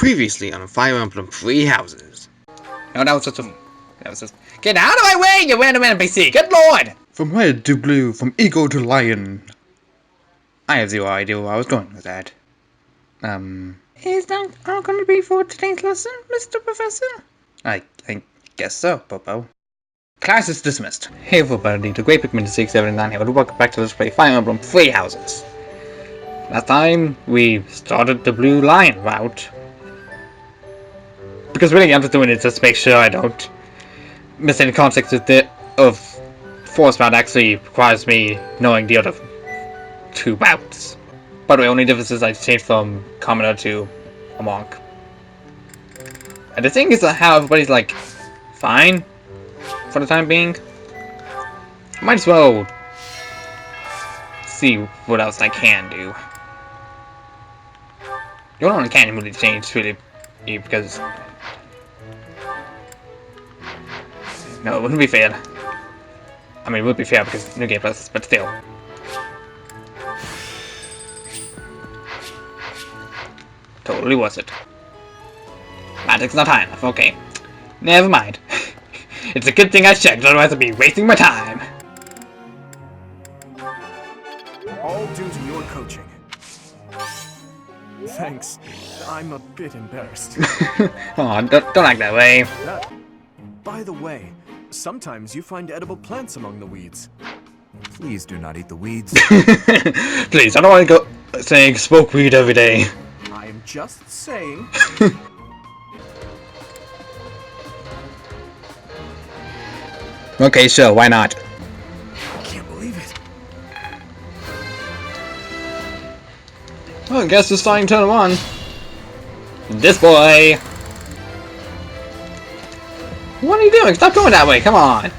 Previously on Fire Emblem Three Houses. No, that was just. Get out of my way, you random NPC! Good lord! From red to blue, from eagle to lion. I have zero idea where I was going with that. Is that all going to be for today's lesson, Mr. Professor? I guess so, Popo. Class is dismissed. Hey everybody, the Great Pikmin 679 here, and welcome back to Let's Play Fire Emblem Three Houses. Last time, we started the Blue Lion route. Because really I'm just doing it just to make sure I don't miss any context of Forest Route actually requires me knowing the other two routes. By the way, only difference is I changed from commoner to a monk. And the thing is how everybody's like, fine for the time being. I might as well see what else I can do. The only one I can't really change really because no, it wouldn't be fair. I mean, it would be fair because New Game Plus, but still. Totally worth it. Magic's not high enough, okay. Never mind. It's a good thing I checked, otherwise I'd be wasting my time. All due to your coaching. Thanks. I'm a bit embarrassed. Oh, don't act that way. By the way, sometimes you find edible plants among the weeds. Please do not eat the weeds. Please, I don't want to go saying smoke weed every day. I am just saying. Okay, sure, why not? I can't believe it. Well, I guess it's starting turn one. This boy! What are you doing? Stop going that way, come on!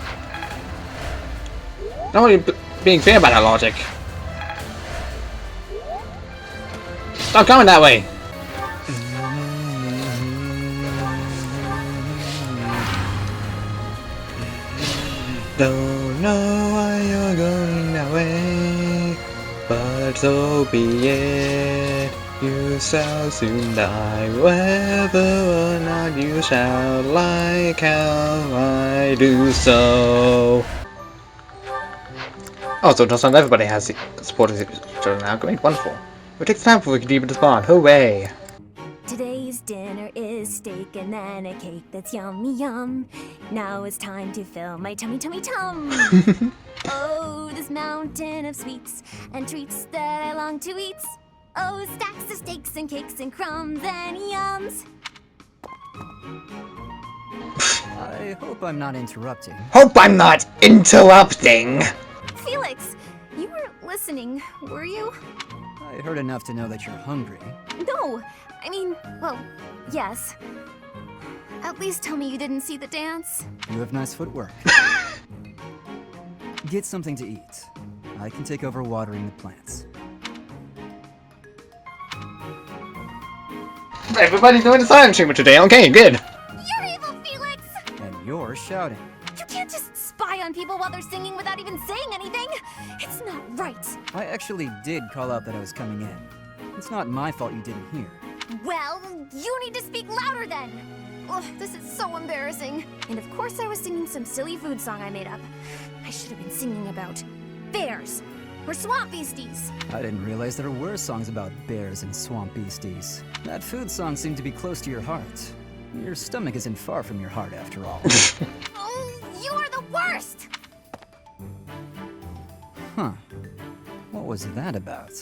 Nobody being fair about that logic. Stop coming that way! Don't know why you're going that way, but so be it. You shall soon die, whether or not you shall like how I do so. Also, just not everybody has supported each other now. Great, wonderful. It takes time before we can deepen this bond. Hooray! Today's dinner is steak and then a cake that's yummy yum. Now it's time to fill my tummy tum. Oh, this mountain of sweets and treats that I long to eat. Oh, stacks of steaks and cakes and crumbs and yums. I hope I'm not interrupting. Hope I'm not interrupting! Felix, you weren't listening, were you? I heard enough to know that you're hungry. No, I mean, well, yes. At least tell me you didn't see the dance. You have nice footwork. Get something to eat. I can take over watering the plants. Everybody's doing the silent treatment today, okay, good. You're evil, Felix! And you're shouting. You can't just spy on people while they're singing without even saying anything. It's not right. I actually did call out that I was coming in. It's not my fault you didn't hear. Well, you need to speak louder then. Ugh, this is so embarrassing. And of course I was singing some silly food song I made up. I should have been singing about bears or swamp beasties. I didn't realize there were songs about bears and swamp beasties. That food song seemed to be close to your heart. Your stomach isn't far from your heart, after all. Oh, you are the worst! Huh. What was that about?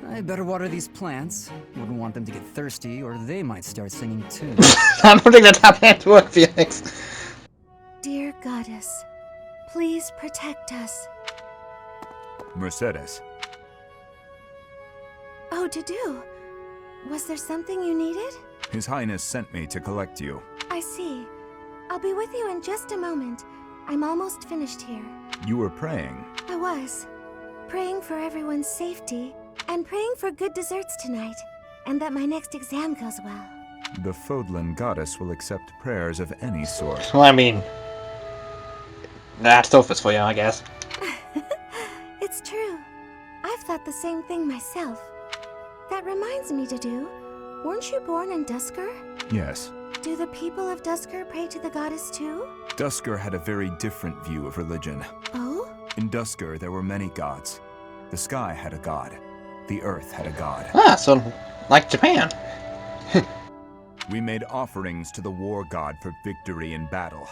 I better water these plants. Wouldn't want them to get thirsty, or they might start singing too. I don't think that's how that works, Felix. Dear goddess, please protect us. Mercedes. Oh, Dudu. Was there something you needed? His Highness sent me to collect you. I see. I'll be with you in just a moment. I'm almost finished here. You were praying. I was. Praying for everyone's safety, and praying for good desserts tonight, and that my next exam goes well. The Fodlan goddess will accept prayers of any sort. Well, I mean, that's surface for you, I guess. It's true. I've thought the same thing myself. That reminds me, Dudu. Weren't you born in Dusker? Yes. Do the people of Dusker pray to the goddess too? Dusker had a very different view of religion. Oh? In Dusker, there were many gods. The sky had a god. The earth had a god. Ah, so like Japan. We made offerings to the war god for victory in battle.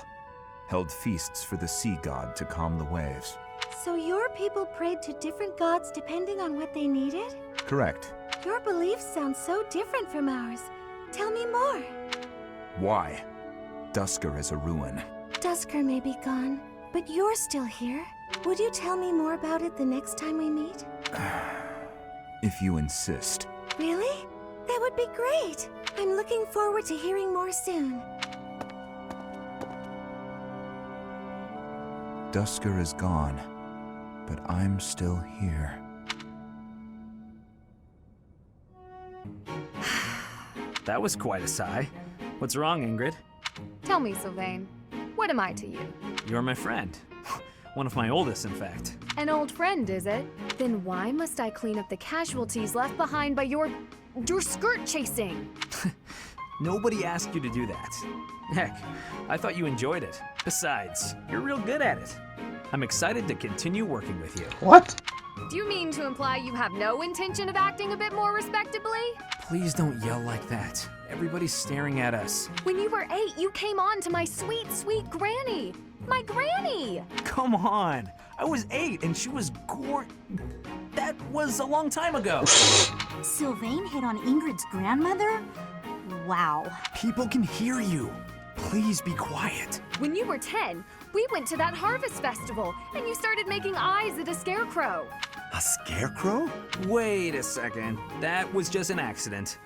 Held feasts for the sea god to calm the waves. So your people prayed to different gods depending on what they needed? Correct. Your beliefs sound so different from ours. Tell me more. Why? Dusker is a ruin. Dusker may be gone, but you're still here. Would you tell me more about it the next time we meet? If you insist. Really? That would be great. I'm looking forward to hearing more soon. Dusker is gone, but I'm still here. That was quite a sigh. What's wrong, Ingrid? Tell me, Sylvain, what am I to you? You're my friend. One of my oldest, in fact. An old friend, is it? Then why must I clean up the casualties left behind by your skirt chasing? Nobody asked you to do that. Heck, I thought you enjoyed it. Besides, you're real good at it. I'm excited to continue working with you. What? Do you mean to imply you have no intention of acting a bit more respectably? Please don't yell like that. Everybody's staring at us. When you were 8, you came on to my sweet, sweet granny. My granny! Come on. I was 8 and she was That was a long time ago. Sylvain hit on Ingrid's grandmother? Wow. People can hear you. Please be quiet. When you were 10, we went to that harvest festival, and you started making eyes at a scarecrow. A scarecrow? Wait a second. That was just an accident.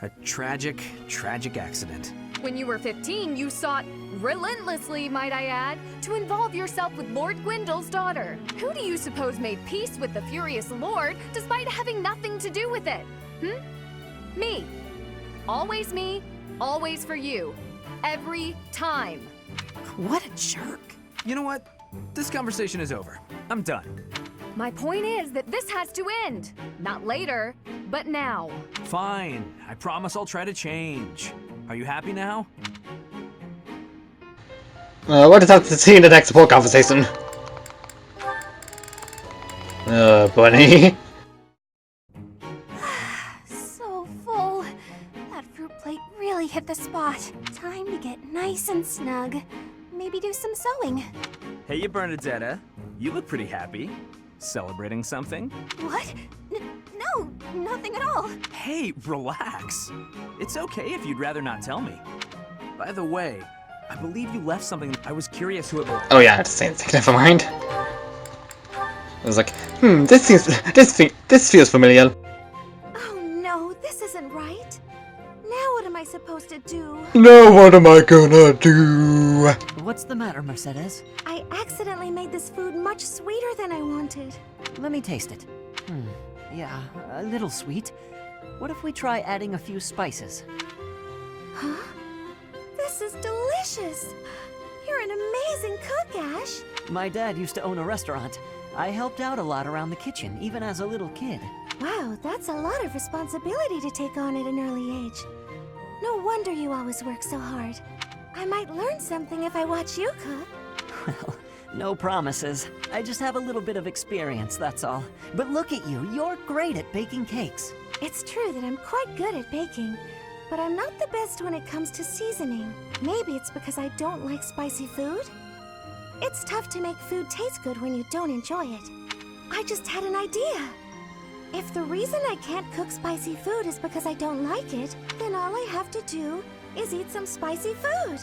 A tragic, tragic accident. When you were 15, you sought, relentlessly might I add, to involve yourself with Lord Gwendol's daughter. Who do you suppose made peace with the furious lord despite having nothing to do with it? Me. Always for you. Every time. What a jerk. You know what? This conversation is over. I'm done. My point is that this has to end. Not later, but now. Fine. I promise I'll try to change. Are you happy now? What is up to see in the next support conversation? Bunny. So full. That fruit plate really hit the spot. Time to get nice and snug. Maybe do some sewing. Hey, Bernadetta. You look pretty happy. Celebrating something? What? No, nothing at all. Hey, relax. It's okay if you'd rather not tell me. By the way, I believe you left something. I was curious who it was. Oh yeah, I had to say it. Never mind. I was like, this feels familiar. Oh no, this isn't right. Now what am I supposed to do? No, what am I gonna do? What's the matter, Mercedes? I accidentally made this food much sweeter than I wanted. Let me taste it. Yeah, a little sweet. What if we try adding a few spices? Huh? This is delicious. You're an amazing cook, Ash. My dad used to own a restaurant. I helped out a lot around the kitchen, even as a little kid. Wow, that's a lot of responsibility to take on at an early age. No wonder you always work so hard. I might learn something if I watch you cook. Well, no promises. I just have a little bit of experience, that's all. But look at you, you're great at baking cakes. It's true that I'm quite good at baking, but I'm not the best when it comes to seasoning. Maybe it's because I don't like spicy food? It's tough to make food taste good when you don't enjoy it. I just had an idea. If the reason I can't cook spicy food is because I don't like it, then all I have to do is eat some spicy food.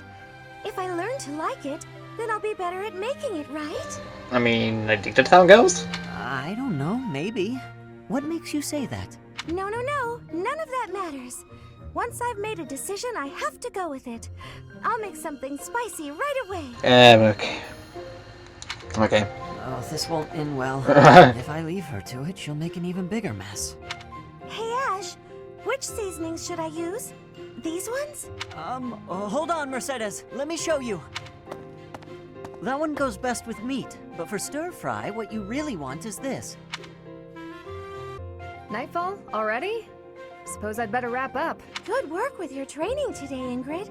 If I learn to like it, then I'll be better at making it, right? I mean, I think that's how it goes. I don't know, maybe. What makes you say that? No, none of that matters. Once I've made a decision, I have to go with it. I'll make something spicy right away. Okay. Oh, this won't end well. If I leave her to it, she'll make an even bigger mess. Hey, Ash, which seasonings should I use? These ones? Hold on, Mercedes. Let me show you. That one goes best with meat, but for stir-fry, what you really want is this. Nightfall? Already? suppose I'd better wrap up. Good work with your training today, Ingrid.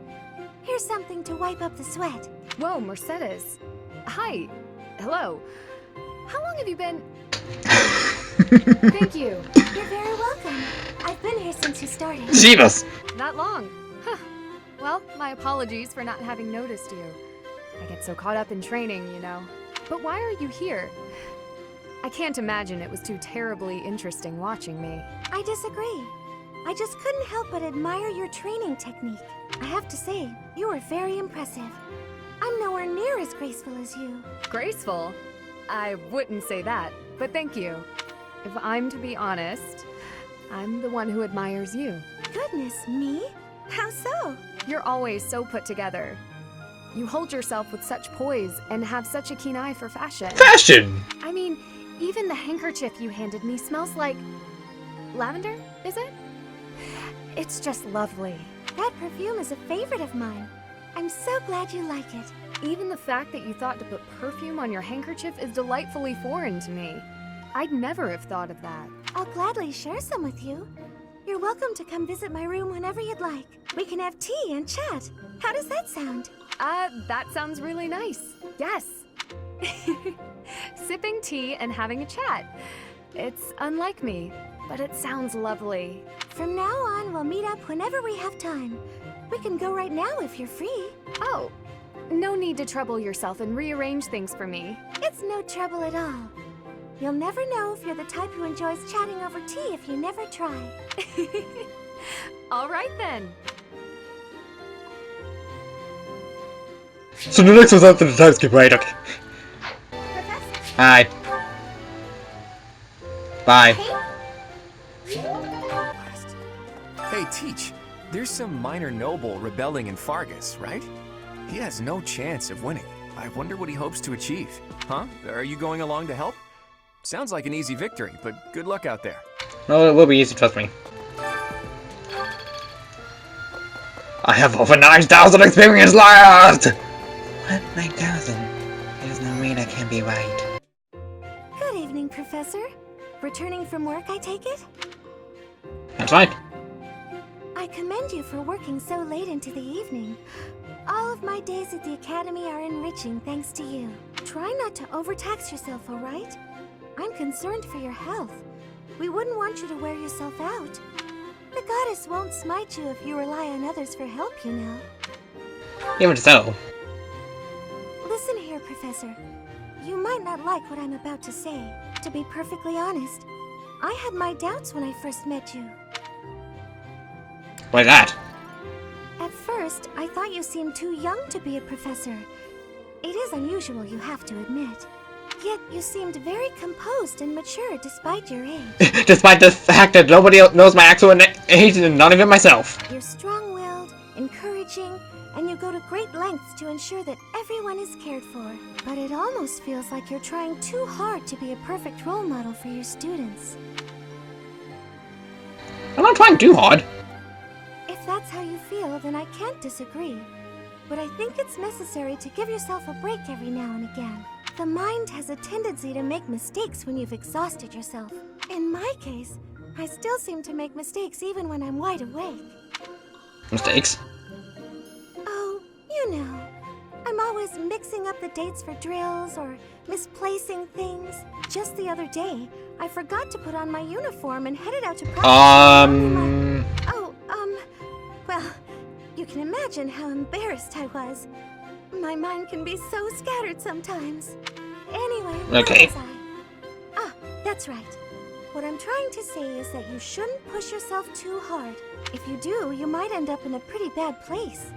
Here's something to wipe up the sweat. Whoa, Mercedes. Hi. Hello. How long have you been... Thank you. You're very welcome. I've been here since you started. Jeebus! Not long. Huh. Well, my apologies for not having noticed you. I get so caught up in training, you know. But why are you here? I can't imagine it was too terribly interesting watching me. I disagree. I just couldn't help but admire your training technique. I have to say, you were very impressive. I'm nowhere near as graceful as you. Graceful? I wouldn't say that, but thank you. If I'm to be honest, I'm the one who admires you. Goodness, me? How so? You're always so put together. You hold yourself with such poise and have such a keen eye for fashion. Fashion! I mean, even the handkerchief you handed me smells like... lavender, is it? It's just lovely. That perfume is a favorite of mine. I'm so glad you like it. Even the fact that you thought to put perfume on your handkerchief is delightfully foreign to me. I'd never have thought of that. I'll gladly share some with you. You're welcome to come visit my room whenever you'd like. We can have tea and chat. How does that sound? That sounds really nice. Yes. Sipping tea and having a chat. It's unlike me, but it sounds lovely. From now on, we'll meet up whenever we have time. We can go right now if you're free. Oh, no need to trouble yourself and rearrange things for me. It's no trouble at all. You'll never know if you're the type who enjoys chatting over tea if you never try. All right then. So the next one's after the time skip, right? Okay. Professor? Hi. Bye. Hey, Teach, there's some minor noble rebelling in Fargus, right? He has no chance of winning. I wonder what he hopes to achieve. Huh? Are you going along to help? Sounds like an easy victory, but good luck out there. No, it will be easy, trust me. I have over 9,000 experience left! What? 9,000? There's no way that can be right. Good evening, Professor. Returning from work, I take it? That's right. I commend you for working so late into the evening. All of my days at the Academy are enriching thanks to you. Try not to overtax yourself, all right? I'm concerned for your health. We wouldn't want you to wear yourself out. The goddess won't smite you if you rely on others for help, you know. Even so. Listen here, Professor. You might not like what I'm about to say. To be perfectly honest, I had my doubts when I first met you. Why that? At first, I thought you seemed too young to be a professor. It is unusual, you have to admit. Yet you seemed very composed and mature despite your age. Despite the fact that nobody else knows my actual age and not even myself. You're strong-willed, encouraging, and you go to great lengths to ensure that everyone is cared for. But it almost feels like you're trying too hard to be a perfect role model for your students. I'm not trying too hard. If that's how you feel, then I can't disagree. But I think it's necessary to give yourself a break every now and again. The mind has a tendency to make mistakes when you've exhausted yourself. In my case, I still seem to make mistakes even when I'm wide awake. Mistakes? Oh, you know. I'm always mixing up the dates for drills or misplacing things. Just the other day, I forgot to put on my uniform and headed out to practice. Well, you can imagine how embarrassed I was. My mind can be so scattered sometimes. Anyway, where Okay. was I? Ah, that's right. What I'm trying to say is that you shouldn't push yourself too hard. If you do, you might end up in a pretty bad place.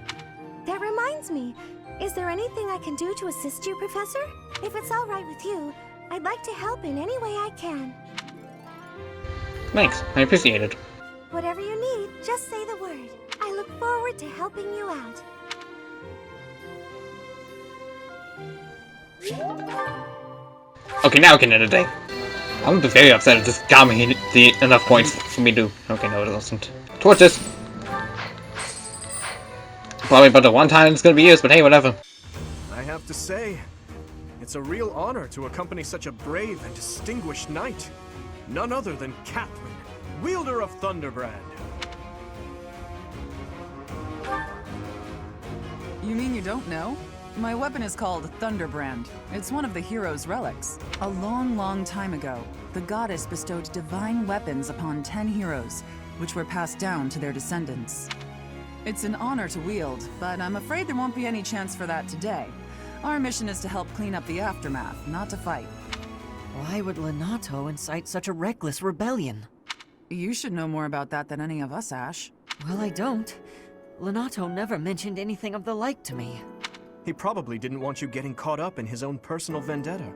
That reminds me, is there anything I can do to assist you, Professor? If it's all right with you, I'd like to help in any way I can. Thanks, I appreciate it. Whatever you need, just say the word. I look forward to helping you out. Okay, now we can end the day. I'm very upset if this got me enough points for me to... Okay, no, it doesn't. Torches! Probably about the one time it's gonna be used, but hey, whatever. I have to say, it's a real honor to accompany such a brave and distinguished knight. None other than Catherine, wielder of Thunderbrand. don't know? My weapon is called Thunderbrand. It's one of the hero's relics. A long, long time ago, the goddess bestowed divine weapons upon 10 heroes, which were passed down to their descendants. It's an honor to wield, but I'm afraid there won't be any chance for that today. Our mission is to help clean up the aftermath, not to fight. Why would Lenato incite such a reckless rebellion? You should know more about that than any of us, Ash. Well, I don't. Lenato never mentioned anything of the like to me. He probably didn't want you getting caught up in his own personal vendetta.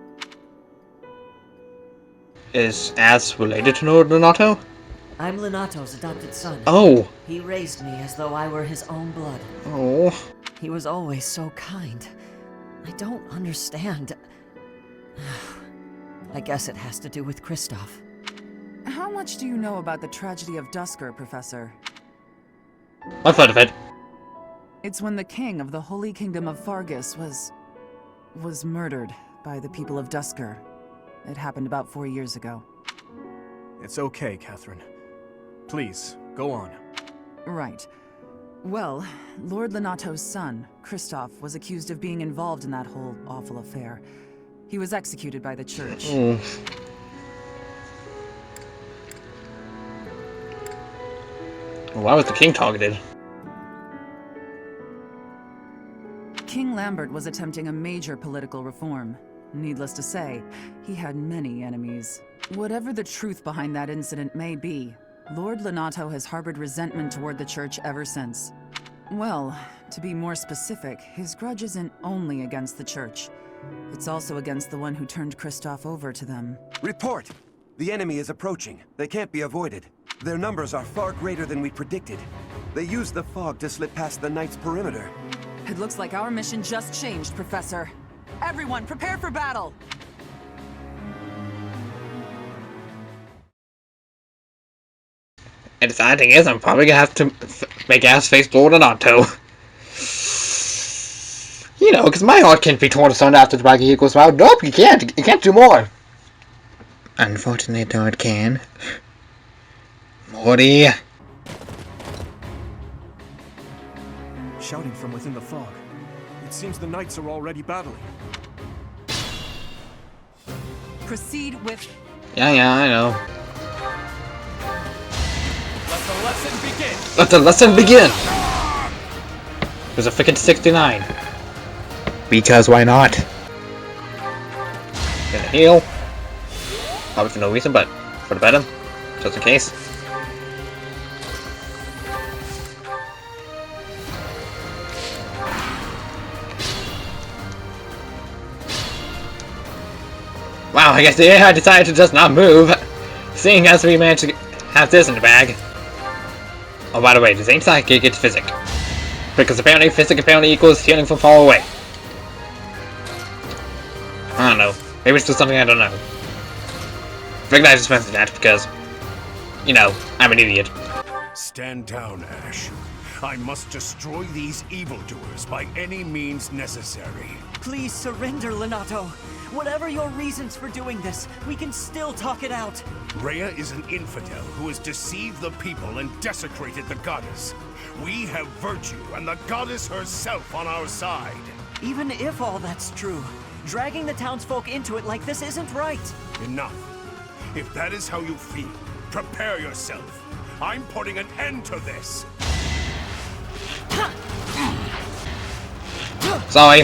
Is Ash related to Lenato? I'm Lenato's adopted son. Oh. He raised me as though I were his own blood. Oh. He was always so kind. I don't understand. I guess it has to do with Kristoff. How much do you know about the tragedy of Dusker, Professor? I've heard of it. It's when the king of the Holy Kingdom of Fargus was murdered by the people of Dusker. It happened about 4 years ago. It's okay, Catherine. Please, go on. Right. Well, Lord Lenato's son, Kristoff, was accused of being involved in that whole awful affair. He was executed by the church. Why was the king targeted? King Lambert was attempting a major political reform. Needless to say, he had many enemies. Whatever the truth behind that incident may be, Lord Lenato has harbored resentment toward the church ever since. Well, to be more specific, his grudge isn't only against the church. It's also against the one who turned Kristoff over to them. Report! The enemy is approaching. They can't be avoided. Their numbers are far greater than we predicted. They used the fog to slip past the Knight's perimeter. It looks like our mission just changed, Professor. Everyone, prepare for battle! And the sad thing is, I'm probably gonna have to make Ash face Lord Lenato. You know, because my heart can't be torn asunder after the Dragon Eagles out. Nope, you can't. You can't do more. Unfortunately, though, it can. Morty. Shouting from within the fog. It seems the knights are already battling. Proceed with... Yeah, I know. Let the lesson begin! Let the lesson begin! There's a freaking 69. Because why not? Gonna heal. Probably for no reason, but for the better. Just in case. Wow, I guess the AI decided to just not move, seeing as we managed to have this in the bag. Oh, by the way, this ain't psychic, it's physic. Because apparently physic equals healing from far away. I don't know. Maybe it's just something I don't know. Figured I just mentioned that because, you know, I'm an idiot. Stand down, Ash. I must destroy these evildoers by any means necessary. Please surrender, Lenato. Whatever your reasons for doing this, we can still talk it out. Rhea is an infidel who has deceived the people and desecrated the goddess. We have virtue and the goddess herself on our side. Even if all that's true, dragging the townsfolk into it like this isn't right. Enough. If that is how you feel, prepare yourself. I'm putting an end to this. Sorry.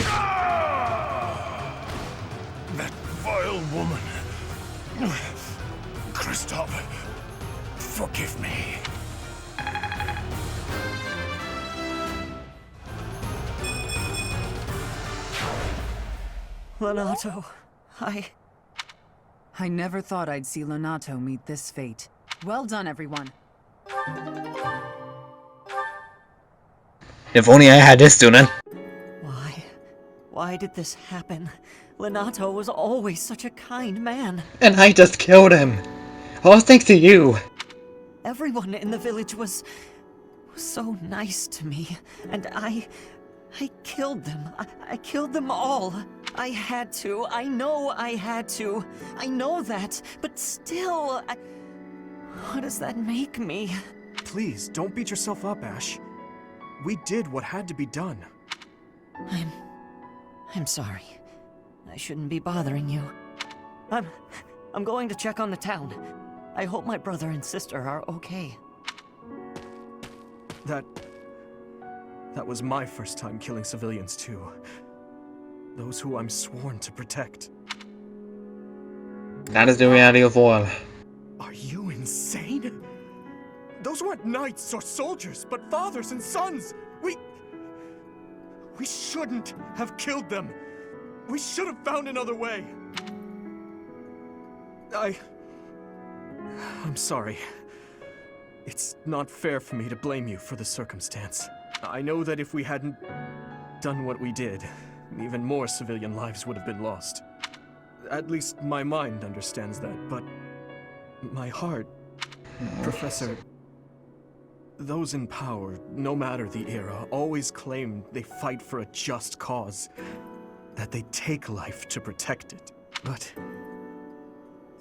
That vile woman. Kristoff, forgive me. Lenato, I never thought I'd see Lenato meet this fate. Well done, everyone. If only I had this student. Why did this happen? Lenato was always such a kind man. And I just killed him. All thanks to you. Everyone in the village was so nice to me, and I killed them. I killed them all. I had to. I know I had to. I know that, but still, what does that make me? Please, don't beat yourself up, Ash. We did what had to be done. I'm sorry. I shouldn't be bothering you. I'm going to check on the town. I hope my brother and sister are okay. That was my first time killing civilians too. Those who I'm sworn to protect. That is the reality of war. Are you insane? Those weren't knights or soldiers, but fathers and sons. We shouldn't have killed them. We should have found another way. I'm sorry. It's not fair for me to blame you for the circumstance. I know that if we hadn't done what we did, even more civilian lives would have been lost. At least my mind understands that, but my heart, Professor, those in power, no matter the era, always claim they fight for a just cause, that they take life to protect it. But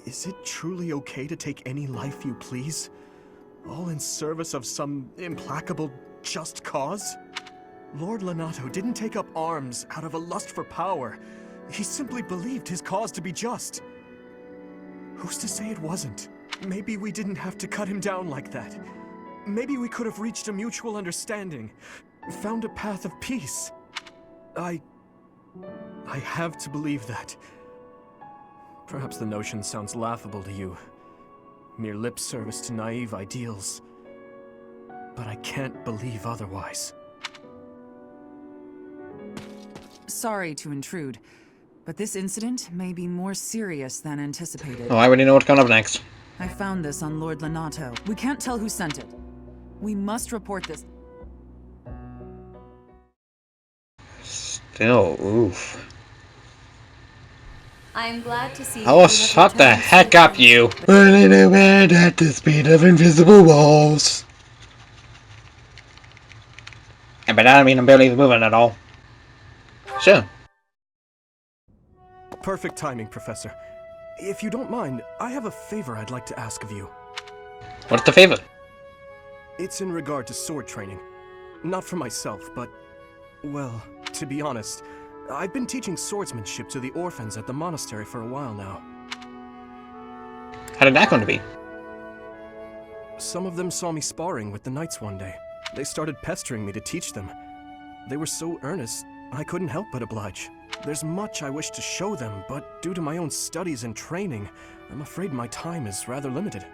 is it truly okay to take any life you please? All in service of some implacable, just cause? Lord Lonato didn't take up arms out of a lust for power. He simply believed his cause to be just. Who's to say it wasn't? Maybe we didn't have to cut him down like that. Maybe we could have reached a mutual understanding, found a path of peace. I have to believe that. Perhaps the notion sounds laughable to you. Mere lip service to naive ideals. But I can't believe otherwise. Sorry to intrude, but this incident may be more serious than anticipated. Oh, I already know what's coming up next. I found this on Lord Lonato. We can't tell who sent it. We must report this. Still, oof. I'm glad to see. Oh, shut the heck up, you! Running away at the speed of invisible walls. And by that I mean I'm barely moving at all. Sure. Perfect timing, Professor. If you don't mind, I have a favor I'd like to ask of you. What's the favor? It's in regard to sword training. Not for myself, but, well, to be honest, I've been teaching swordsmanship to the orphans at the monastery for a while now. How did that come to be? Some of them saw me sparring with the knights one day. They started pestering me to teach them. They were so earnest, I couldn't help but oblige. There's much I wish to show them, but due to my own studies and training, I'm afraid my time is rather limited.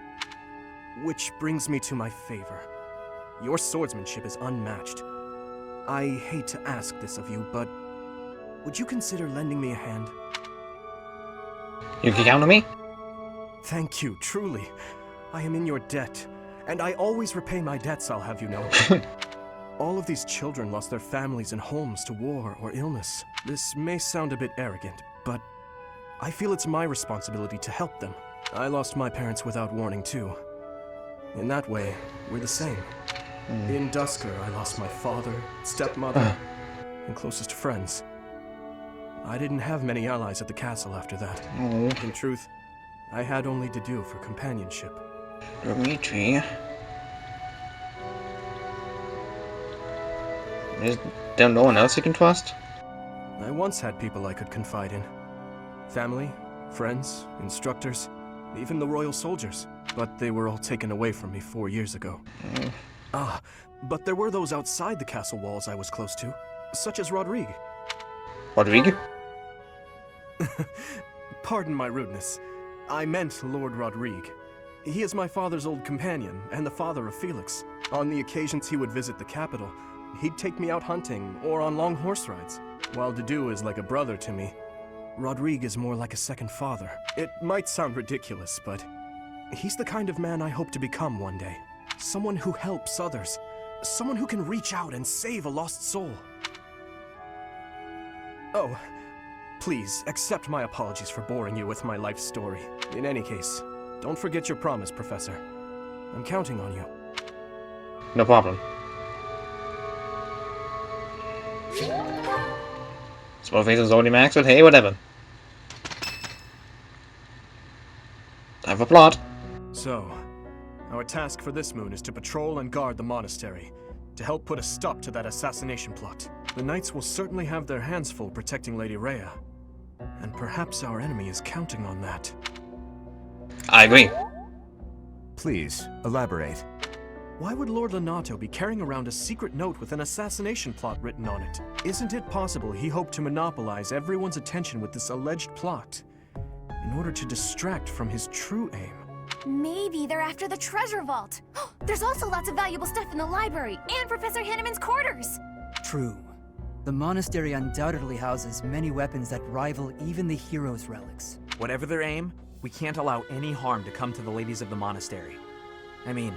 Which brings me to my favor. Your swordsmanship is unmatched. I hate to ask this of you, but would you consider lending me a hand? You can count on me? Thank you, truly. I am in your debt, and I always repay my debts, I'll have you know. All of these children lost their families and homes to war or illness. This may sound a bit arrogant, but I feel it's my responsibility to help them. I lost my parents without warning, too. In that way, we're the same. In Dusker, I lost my father, stepmother, and closest friends. I didn't have many allies at the castle after that. In truth, I had only to do for companionship. Dimitri. Is there no one else you can trust? I once had people I could confide in. Family, friends, instructors, even the royal soldiers. But they were all taken away from me 4 years ago. But there were those outside the castle walls I was close to, such as Rodrigue. Rodrigue? Pardon my rudeness. I meant Lord Rodrigue. He is my father's old companion, and the father of Felix. On the occasions he would visit the capital, he'd take me out hunting, or on long horse rides. While Dedu is like a brother to me, Rodrigue is more like a second father. It might sound ridiculous, but he's the kind of man I hope to become one day. Someone who helps others. Someone who can reach out and save a lost soul. Oh, please, accept my apologies for boring you with my life story. In any case, don't forget your promise, Professor. I'm counting on you. No problem. Small faces already maxed, but hey, whatever. Time for plot. So, our task for this moon is to patrol and guard the monastery, to help put a stop to that assassination plot. The Knights will certainly have their hands full protecting Lady Rhea. And perhaps our enemy is counting on that. I agree. Please, elaborate. Why would Lord Lonato be carrying around a secret note with an assassination plot written on it? Isn't it possible he hoped to monopolize everyone's attention with this alleged plot in order to distract from his true aim? Maybe they're after the treasure vault. There's also lots of valuable stuff in the library and Professor Hanneman's quarters. True. The monastery undoubtedly houses many weapons that rival even the hero's relics. Whatever their aim, we can't allow any harm to come to the ladies of the monastery. I mean,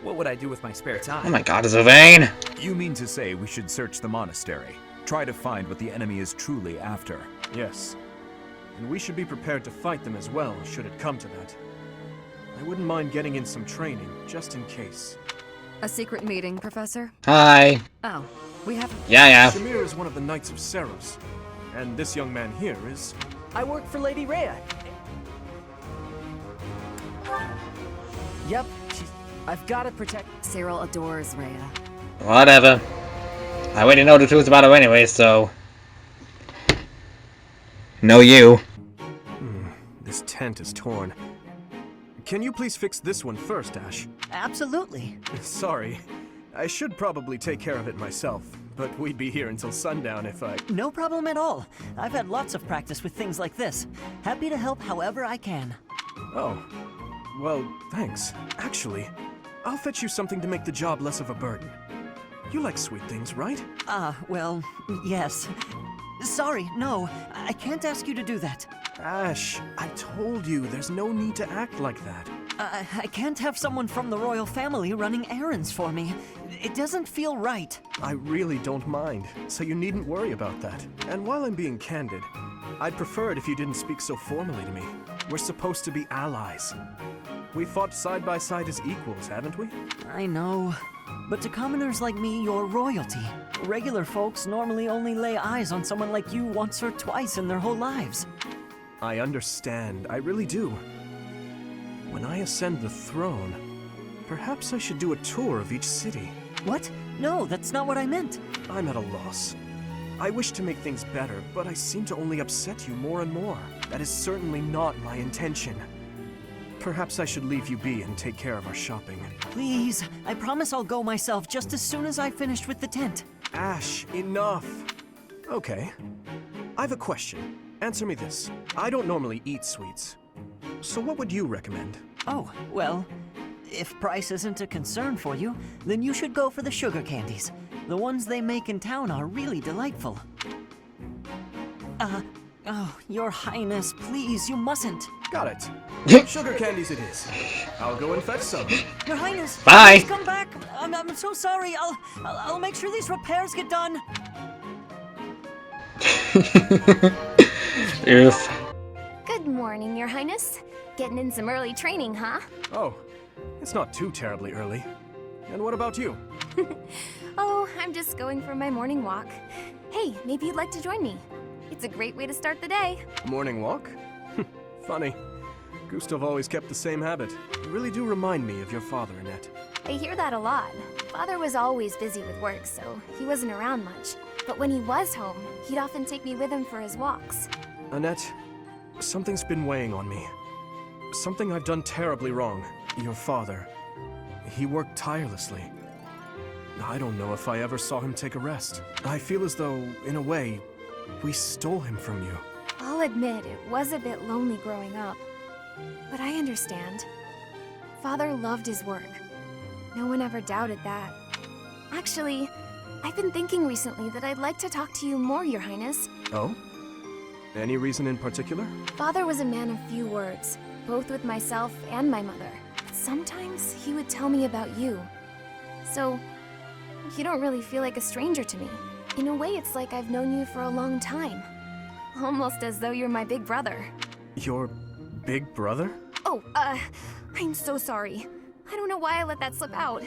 what would I do with my spare time? Oh my god, Sylvain! You mean to say we should search the monastery? Try to find what the enemy is truly after? Yes. And we should be prepared to fight them as well, should it come to that. I wouldn't mind getting in some training, just in case. A secret meeting, Professor? Hi. Oh, we have... Yeah. Shamir is one of the Knights of Seros, and this young man here is... I work for Lady Rhea. Yep, I've got to protect... Cyril adores Rhea. Whatever. I already know the truth about her anyway, so... No you. This tent is torn. Can you please fix this one first, Ash? Absolutely. Sorry. I should probably take care of it myself, but we'd be here until sundown if I... No problem at all. I've had lots of practice with things like this. Happy to help however I can. Oh. Well, thanks. Actually, I'll fetch you something to make the job less of a burden. You like sweet things, right? Well, yes. Sorry, no. I can't ask you to do that. Ash, I told you, there's no need to act like that. I can't have someone from the royal family running errands for me. It doesn't feel right. I really don't mind, so you needn't worry about that. And while I'm being candid, I'd prefer it if you didn't speak so formally to me. We're supposed to be allies. We fought side by side as equals, haven't we? I know. But to commoners like me, you're royalty. Regular folks normally only lay eyes on someone like you once or twice in their whole lives. I understand, I really do. When I ascend the throne, perhaps I should do a tour of each city. What? No, that's not what I meant. I'm at a loss. I wish to make things better, but I seem to only upset you more and more. That is certainly not my intention. Perhaps I should leave you be and take care of our shopping. Please, I promise I'll go myself just as soon as I've finished with the tent. Ash, enough! Okay. I've a question. Answer me this. I don't normally eat sweets. So what would you recommend? Oh, well, if price isn't a concern for you, then you should go for the sugar candies. The ones they make in town are really delightful. Oh, Your Highness, please, you mustn't. Got it. Sugar candies it is. I'll go and fetch some. Your Highness, bye. Please come back. I'm so sorry. I'll make sure these repairs get done. Oof. Good morning, Your Highness. Getting in some early training, huh? Oh, it's not too terribly early. And what about you? Oh, I'm just going for my morning walk. Hey, maybe you'd like to join me. It's a great way to start the day. Morning walk? Funny. Gustav always kept the same habit. You really do remind me of your father, Annette. I hear that a lot. Father was always busy with work, so he wasn't around much. But when he was home, he'd often take me with him for his walks. Annette, something's been weighing on me. Something I've done terribly wrong. Your father, he worked tirelessly. I don't know if I ever saw him take a rest. I feel as though, in a way, we stole him from you. I'll admit it was a bit lonely growing up. But I understand. Father loved his work. No one ever doubted that. Actually, I've been thinking recently that I'd like to talk to you more, Your Highness. Oh? Any reason in particular? Father was a man of few words, both with myself and my mother. But sometimes he would tell me about you. So, you don't really feel like a stranger to me. In a way, it's like I've known you for a long time. Almost as though you're my big brother. Your big brother? Oh, I'm so sorry. I don't know why I let that slip out.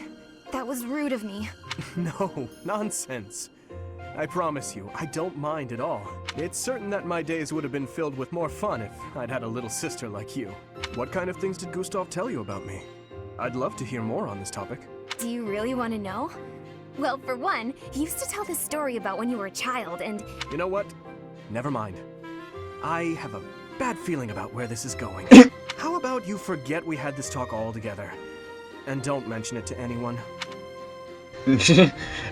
That was rude of me. No, nonsense. I promise you, I don't mind at all. It's certain that my days would have been filled with more fun if I'd had a little sister like you. What kind of things did Gustav tell you about me? I'd love to hear more on this topic. Do you really want to know? Well, for one, he used to tell this story about when you were a child, and... You know what? Never mind. I have a bad feeling about where this is going. How about you forget we had this talk altogether? And don't mention it to anyone.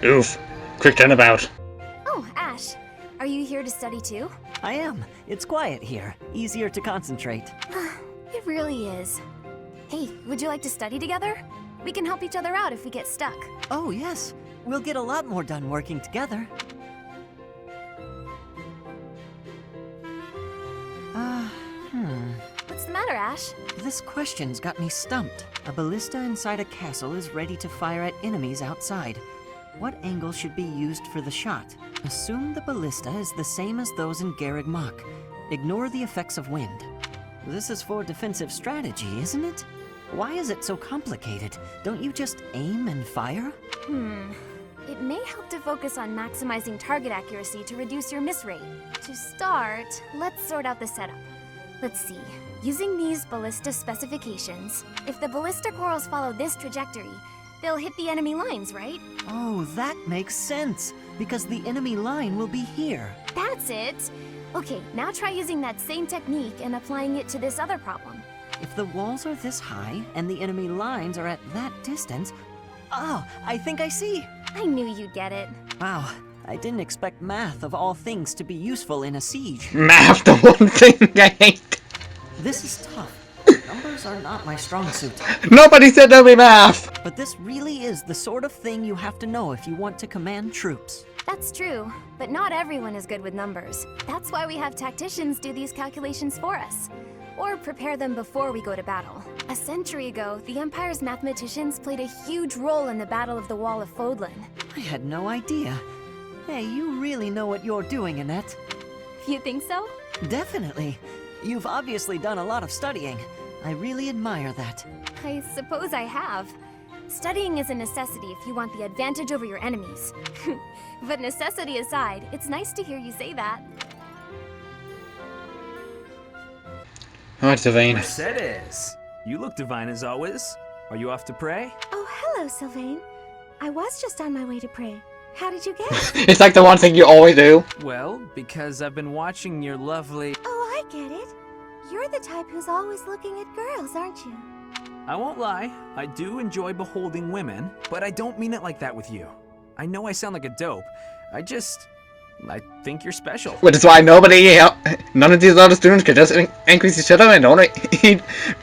Oof. Quick turnabout. Oh, Ash, are you here to study too? I am. It's quiet here. Easier to concentrate. It really is. Hey, would you like to study together? We can help each other out if we get stuck. Oh, yes. We'll get a lot more done working together. What's the matter, Ash? This question's got me stumped. A ballista inside a castle is ready to fire at enemies outside. What angle should be used for the shot? Assume the ballista is the same as those in Garreg Mach. Ignore the effects of wind. This is for defensive strategy, isn't it? Why is it so complicated? Don't you just aim and fire? It may help to focus on maximizing target accuracy to reduce your miss rate. To start, let's sort out the setup. Let's see. Using these ballista specifications, if the ballista corals follow this trajectory, they'll hit the enemy lines, right? Oh, that makes sense. Because the enemy line will be here. That's it! Okay, now try using that same technique and applying it to this other problem. If the walls are this high and the enemy lines are at that distance... Oh, I think I see! I knew you'd get it. Wow, I didn't expect math of all things to be useful in a siege. Math, the one thing I hate. This is tough. Numbers are not my strong suit. Nobody said there'd be math! But this really is the sort of thing you have to know if you want to command troops. That's true, but not everyone is good with numbers. That's why we have tacticians do these calculations for us. Or prepare them before we go to battle. A century ago, the Empire's mathematicians played a huge role in the Battle of the Wall of Fodlan. I had no idea. Hey, you really know what you're doing, Annette. You think so? Definitely. You've obviously done a lot of studying. I really admire that. I suppose I have. Studying is a necessity if you want the advantage over your enemies. But necessity aside, it's nice to hear you say that. Alright, Sylvain. Mercedes, you look divine as always. Are you off to pray? Oh, hello, Sylvain. I was just on my way to pray. How did you guess? It's like the one thing you always do. Well, because I've been watching your lovely... Oh, I get it. You're the type who's always looking at girls, aren't you? I won't lie, I do enjoy beholding women, but I don't mean it like that with you. I know I sound like a dope. I think you're special. Which is why none of these other students can just increase each other and only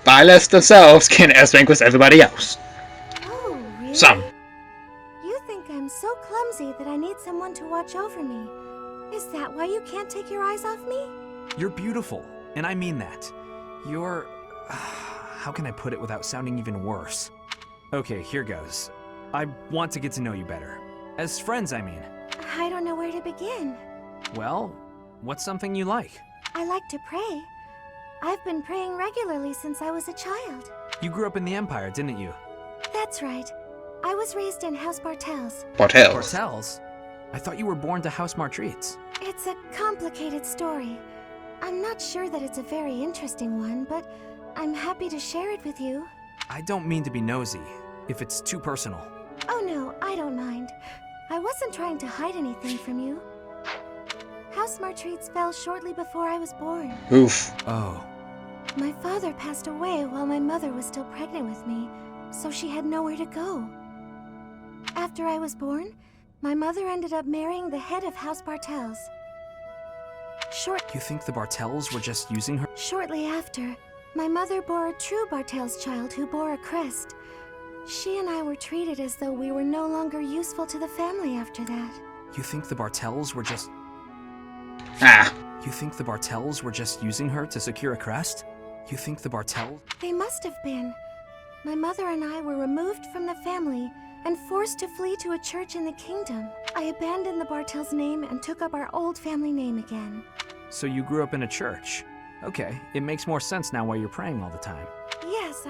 by less themselves can S-rank everybody else. Oh, really? Some. You think I'm so clumsy that I need someone to watch over me. Is that why you can't take your eyes off me? You're beautiful, and I mean that. You're... how can I put it without sounding even worse? Okay, here goes. I want to get to know you better. As friends, I mean. I don't know where to begin. Well, what's something you like? I like to pray. I've been praying regularly since I was a child. You grew up in the Empire, didn't you? That's right. I was raised in House Bartels. Bartels? I thought you were born to House Martreats. It's a complicated story. I'm not sure that it's a very interesting one, but I'm happy to share it with you. I don't mean to be nosy, if it's too personal. Oh no, I don't mind. I wasn't trying to hide anything from you. House Martreats fell shortly before I was born. Oof. Oh. My father passed away while my mother was still pregnant with me, so she had nowhere to go. After I was born, my mother ended up marrying the head of House Bartels. You think the Bartels were just using her? Shortly after, my mother bore a true Bartels child who bore a crest. She and I were treated as though we were no longer useful to the family after that. You think the Bartels were just... You think the Bartels were just using her to secure a crest? You think the Bartels... They must have been. My mother and I were removed from the family and forced to flee to a church in the kingdom. I abandoned the Bartels name and took up our old family name again. So you grew up in a church. Okay, it makes more sense now why you're praying all the time. Yes,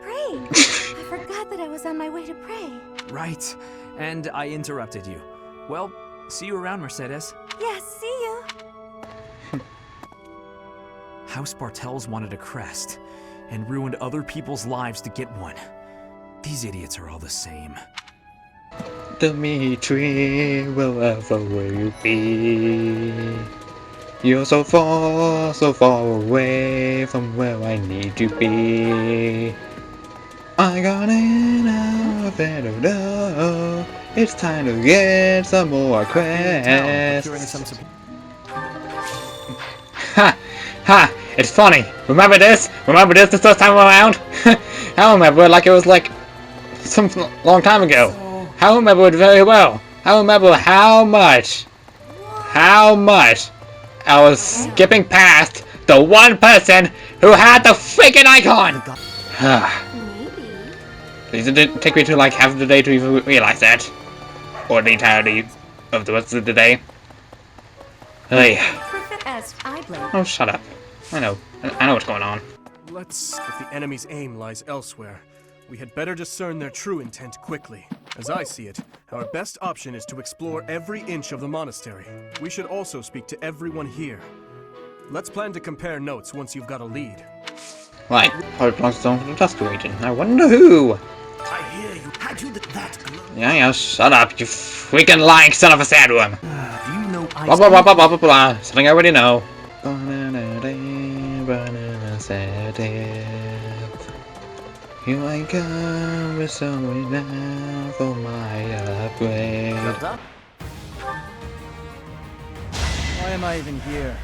praying! I forgot that I was on my way to pray. Right, and I interrupted you. Well, see you around, Mercedes. Yes, see you! House Bartels wanted a crest, and ruined other people's lives to get one. These idiots are all the same. Dimitri, wherever will you be? You're so far away from where I need to be. I got an outfit, it's time to get some more quests. Ha! Ha! It's funny. Remember this? Remember this the first time around? I remember it like it was like some long time ago. I remember it very well. I remember how much I was skipping past the one person who had the freaking icon. Please it didn't take me to like half the day to even realize that, or the entirety of the rest of the day. Hey. Oh, shut up. I know what's going on. If the enemy's aim lies elsewhere, we had better discern their true intent quickly. As I see it, our best option is to explore every inch of the monastery. We should also speak to everyone here. Let's plan to compare notes once you've got a lead. Right, Hard belongs to the Tusk region. I wonder who? I hear you. Had you that glow? Yeah, shut up, you freaking lying son of a sandworm. Do you know Blah blah blah blah blah blah blah. Something I already know. Here I come with someone now for my upgrade. Why am I even here?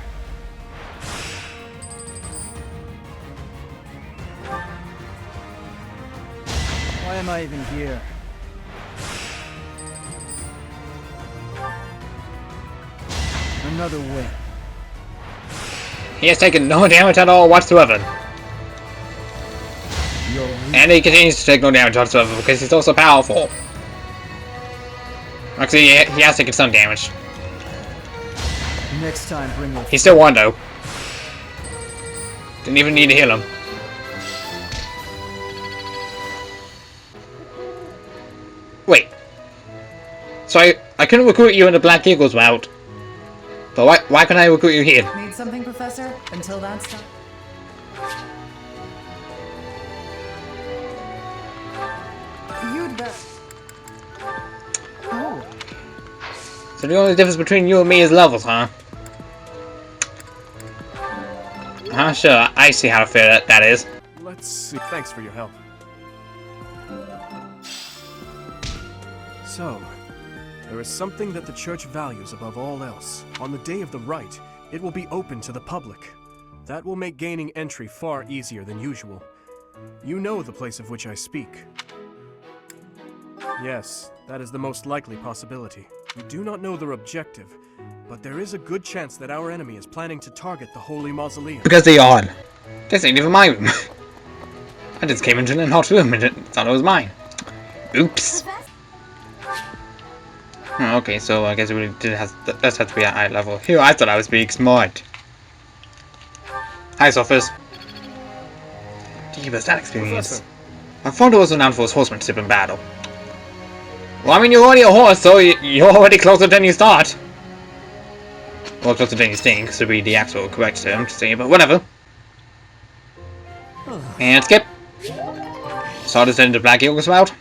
Why am I even here? Another win. He has taken no damage at all whatsoever. And he continues to take no damage whatsoever because he's also powerful. Actually, he has taken some damage. Next time, bring your. He still won though. Didn't even need to heal him. Wait. So I couldn't recruit you in the Black Eagles route. But why can I recruit you here? Need something, Professor? Until that's done. You'd bet. Oh. So the only difference between you and me is levels, huh? Sure, I see how fair that is. Let's see. Thanks for your help. So, there is something that the church values above all else. On the day of the rite, it will be open to the public. That will make gaining entry far easier than usual. You know the place of which I speak. Yes, that is the most likely possibility. We do not know their objective, but there is a good chance that our enemy is planning to target the Holy Mausoleum. Because they are. This ain't even my room. I just came into an hot room and thought it was mine. Oops. Okay, so I guess it really did does have to be at eye level. Here, I thought I was being smart. Hi, Sophus. Give us that experience. Professor. My father was renowned for his horsemanship in battle. Well, I mean, you're already a horse, so you're already closer than you thought. Well, closer than you think, to be the actual correct term to say, but whatever. And skip. So this into Black Eagles route.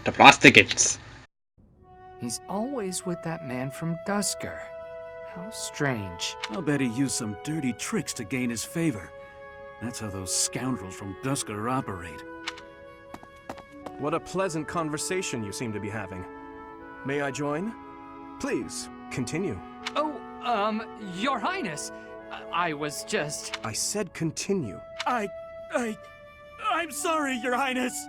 The plot thickens. He's always with that man from Dusker. How strange. I'll bet he used some dirty tricks to gain his favor. That's how those scoundrels from Dusker operate. What a pleasant conversation you seem to be having. May I join? Please, continue. Oh, Your Highness, I was just... I said continue. I'm sorry, Your Highness!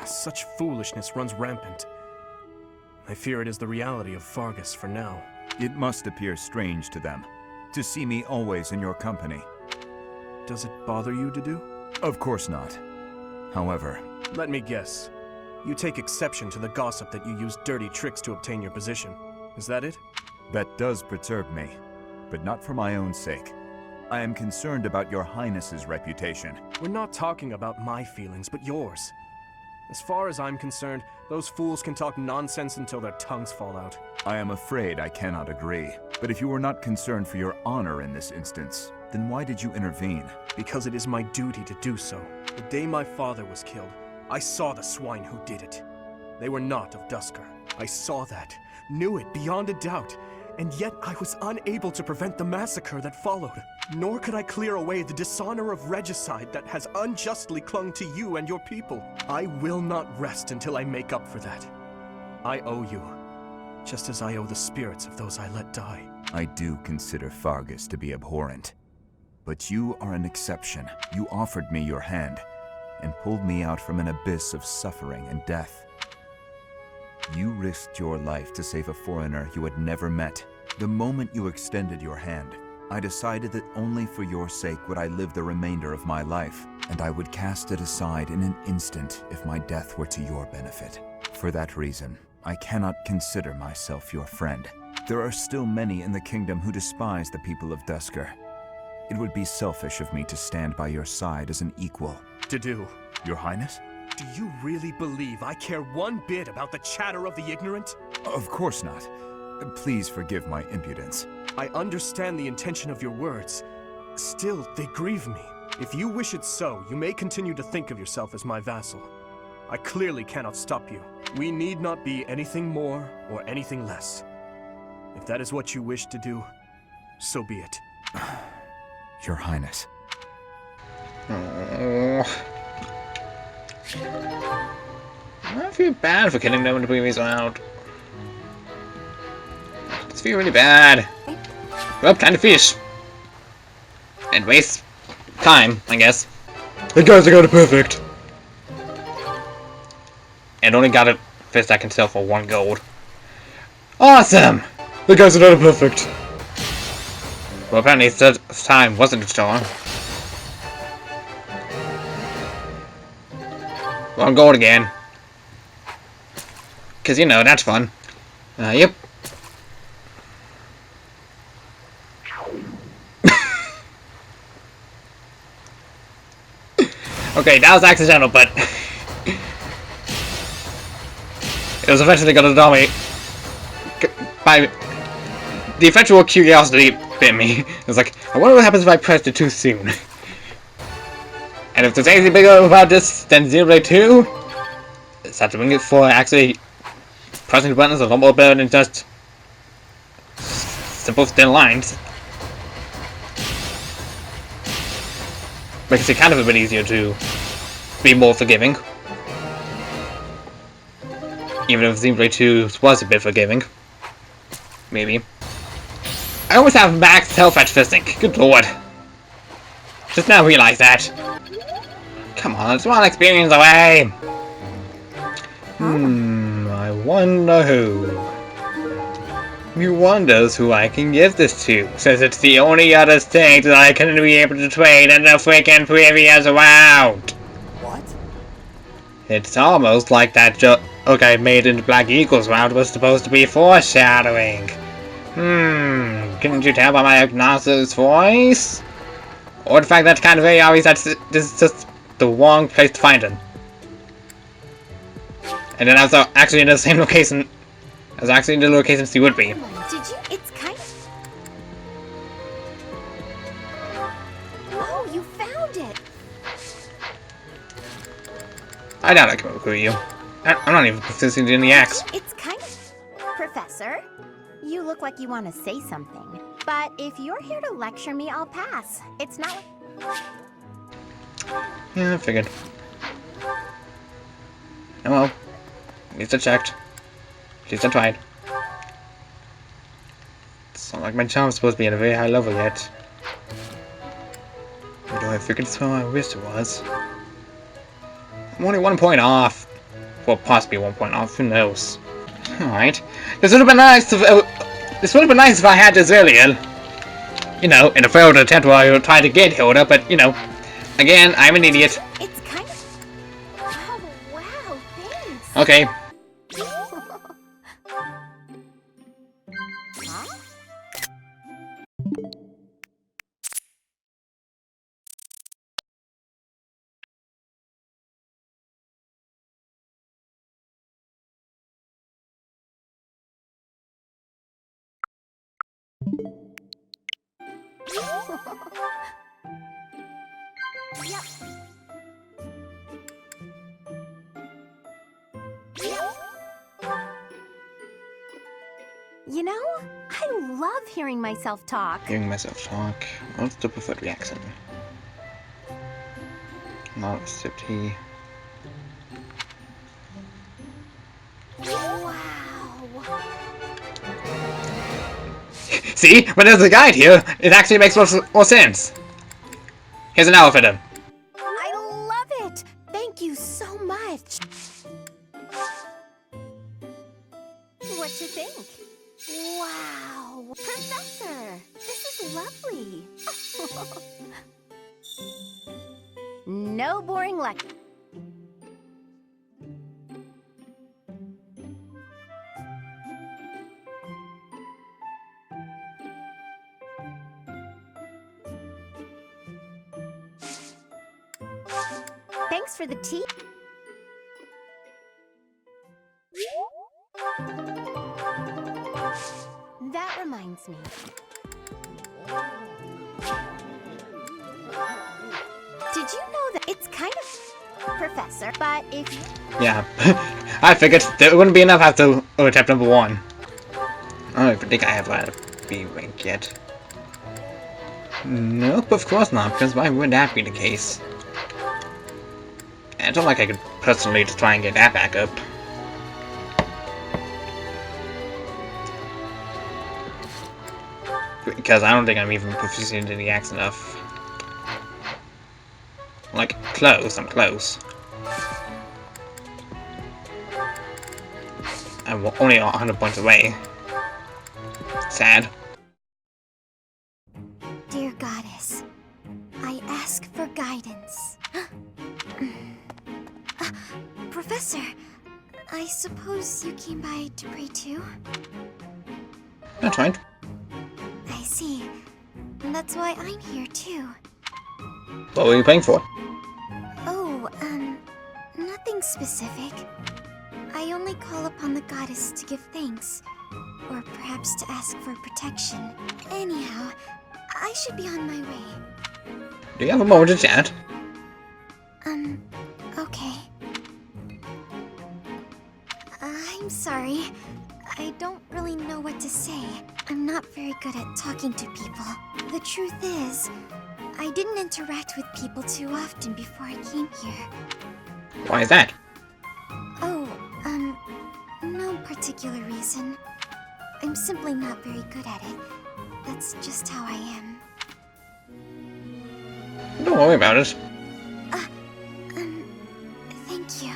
Such foolishness runs rampant. I fear it is the reality of Fargus for now. It must appear strange to them, to see me always in your company. Does it bother you to do? Of course not. However... Let me guess. You take exception to the gossip that you use dirty tricks to obtain your position. Is that it? That does perturb me, but not for my own sake. I am concerned about your Highness's reputation. We're not talking about my feelings, but yours. As far as I'm concerned, those fools can talk nonsense until their tongues fall out. I am afraid I cannot agree. But if you were not concerned for your honor in this instance, then why did you intervene? Because it is my duty to do so. The day my father was killed, I saw the swine who did it. They were not of Duscur. I saw that, knew it beyond a doubt, and yet I was unable to prevent the massacre that followed. Nor could I clear away the dishonor of regicide that has unjustly clung to you and your people. I will not rest until I make up for that. I owe you, just as I owe the spirits of those I let die. I do consider Fargus to be abhorrent. But you are an exception. You offered me your hand, and pulled me out from an abyss of suffering and death. You risked your life to save a foreigner you had never met. The moment you extended your hand, I decided that only for your sake would I live the remainder of my life, and I would cast it aside in an instant if my death were to your benefit. For that reason, I cannot consider myself your friend. There are still many in the kingdom who despise the people of Duscur. It would be selfish of me to stand by your side as an equal. To do. Your Highness? Do you really believe I care one bit about the chatter of the ignorant? Of course not. Please forgive my impudence. I understand the intention of your words. Still, they grieve me. If you wish it so, you may continue to think of yourself as my vassal. I clearly cannot stop you. We need not be anything more or anything less. If that is what you wish to do, so be it. Your Highness. Oh. I feel bad for killing them in the previous round. I just feel really bad. Well, time to fish. And waste time, I guess. Hey guys, I got it perfect. And only got a fish I can sell for 1 gold. Awesome! Hey guys, I got it perfect. Well, apparently this time wasn't a storm. 1 gold again. Cause you know, that's fun. Yep. Okay, that was accidental, but it was eventually gonna dominate. By the effectual curiosity bit me. It was like, I wonder what happens if I pressed it too soon. And if there's anything bigger about this than Xenoblade 2, it's have to bring it for actually pressing the buttons a lot more better than just simple thin lines. Makes it kind of a bit easier to be more forgiving. Even if Xenoblade 2 was a bit forgiving. Maybe. I always have max health at fisting. Good lord. Just now realize that. Come on, it's one experience away. I wonder who. Who wonders who I can give this to, since it's the only other state that I can be able to trade in the freaking previous round. What? It's almost like that joke I made in the Black Eagles round was supposed to be foreshadowing. Couldn't you tell by my agnosis voice? Or the fact that it's kind of very obvious that this is just the wrong place to find him. And then I was actually in the same location. I was actually in the location she would be. Did you? It's kind of... Oh, you found it! I doubt I can recruit you. I'm not even proficient in the axe. It's kind of... Professor, you look like you want to say something. But if you're here to lecture me, I'll pass. It's not like... Yeah, I figured. Oh well. At least I checked. At least I tried. It's not like my charm's supposed to be at a very high level yet. Although I figured it's where I wish it was. I'm only 1 point off. Well, possibly 1 point off, who knows. Alright. This would have been nice if I had this earlier. You know, in a failed attempt where I tried to get Hilda, but, you know, again, I'm an idiot. It's kind of... Oh, wow, thanks. Okay. Huh? Yep. You know, I love hearing myself talk. Hearing myself talk. What's the preferred reaction? Not except he. Wow. See? When there's a guide here, it actually makes more sense. Here's an owl for them. I love it! Thank you so much. What you think? Wow! Professor! This is lovely! No boring lecture. Thanks for the tea. That reminds me. Did you know that it's kind of Professor, but if you... Yeah, I figured there wouldn't be enough after attempt number 1. I don't even think I have a B rank yet. Nope, of course not, because why would that be the case? And it's not like I could personally just try and get that back up. Because I don't think I'm even proficient in the axe enough. Like, close, I'm close. I'm only 100 points away. Sad. Dear Goddess, I ask for guidance. Professor, I suppose you came by to pray too? That's fine. I see. That's why I'm here too. What were you praying for? Oh, nothing specific. I only call upon the goddess to give thanks. Or perhaps to ask for protection. Anyhow, I should be on my way. Do you have a moment to chat? Okay. I'm sorry. I don't really know what to say. I'm not very good at talking to people. The truth is, I didn't interact with people too often before I came here. Why is that? Oh, no particular reason. I'm simply not very good at it. That's just how I am. Don't worry about it. Thank you.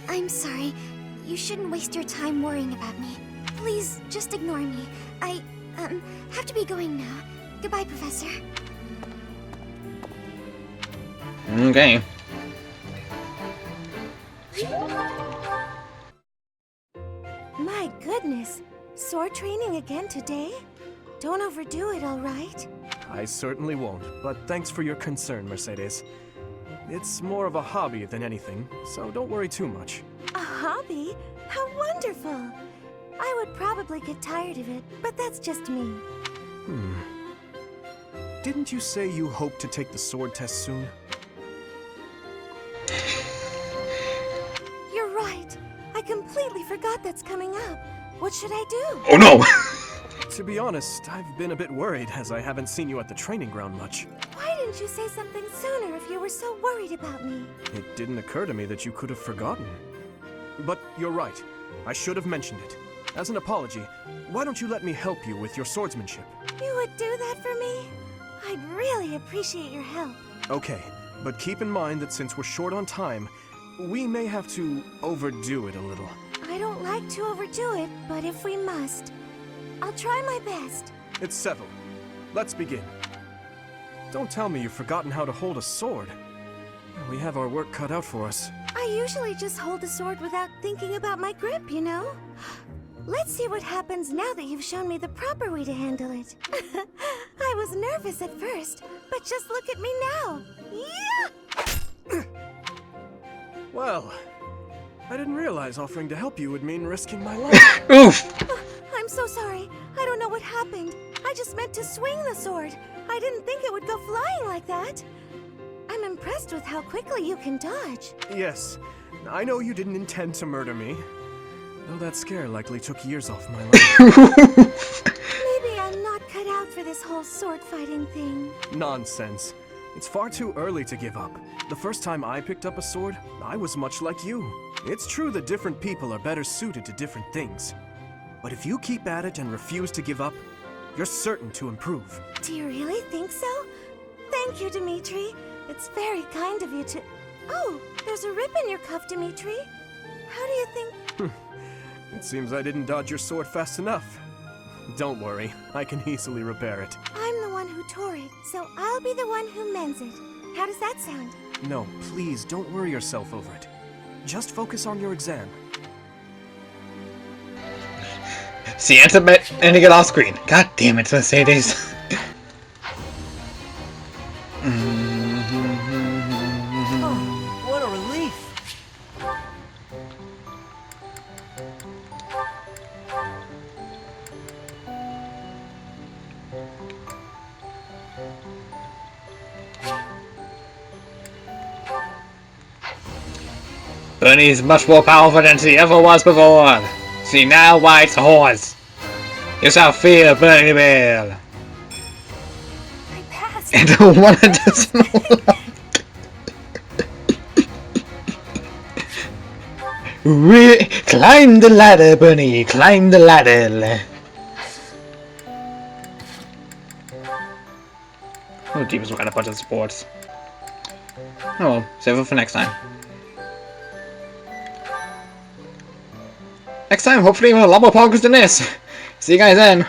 I'm sorry. You shouldn't waste your time worrying about me. Please, just ignore me. I, have to be going now. Goodbye, Professor. Okay. My goodness. Sword training again today? Don't overdo it, all right? I certainly won't, but thanks for your concern, Mercedes. It's more of a hobby than anything, so don't worry too much. A hobby? How wonderful! I would probably get tired of it, but that's just me. Didn't you say you hope to take the sword test soon? You're right. I completely forgot that's coming up. What should I do? Oh no! To be honest, I've been a bit worried as I haven't seen you at the training ground much. Why didn't you say something sooner if you were so worried about me? It didn't occur to me that you could have forgotten. But you're right. I should have mentioned it. As an apology, why don't you let me help you with your swordsmanship? You would do that for me? I'd really appreciate your help. Okay, but keep in mind that since we're short on time, we may have to overdo it a little. I don't like to overdo it, but if we must, I'll try my best. It's settled. Let's begin. Don't tell me you've forgotten how to hold a sword. We have our work cut out for us. I usually just hold a sword without thinking about my grip, you know? Let's see what happens now that you've shown me the proper way to handle it. I was nervous at first, but just look at me now. Yeah! Well, I didn't realize offering to help you would mean risking my life. Oof! I'm so sorry. I don't know what happened. I just meant to swing the sword. I didn't think it would go flying like that. I'm impressed with how quickly you can dodge. Yes, I know you didn't intend to murder me. though that scare likely took years off my life. Maybe I'm not cut out for this whole sword fighting thing. Nonsense. It's far too early to give up. The first time I picked up a sword, I was much like you. It's true that different people are better suited to different things. But if you keep at it and refuse to give up, you're certain to improve. Do you really think so? Thank you, Dimitri. It's very kind of you to... Oh, there's a rip in your cuff, Dimitri. How do you think... It seems I didn't dodge your sword fast enough. Don't worry, I can easily repair it. I'm the one who tore it, so I'll be the one who mends it. How does that sound? No, please, don't worry yourself over it. Just focus on your exam. See, answer bit and to get off screen. God damn it, Mercedes. Oh, what a relief! Bernie is much more powerful than she ever was before. She now rides a horse. You shall fear Bernie Bell. I passed. And one additional climb the ladder, Bernie. Climb the ladder. Oh, Deep is what kind of bunch of sports. Oh well, save it for next time. Next time, hopefully, we'll have a lot more progress than this. See you guys then.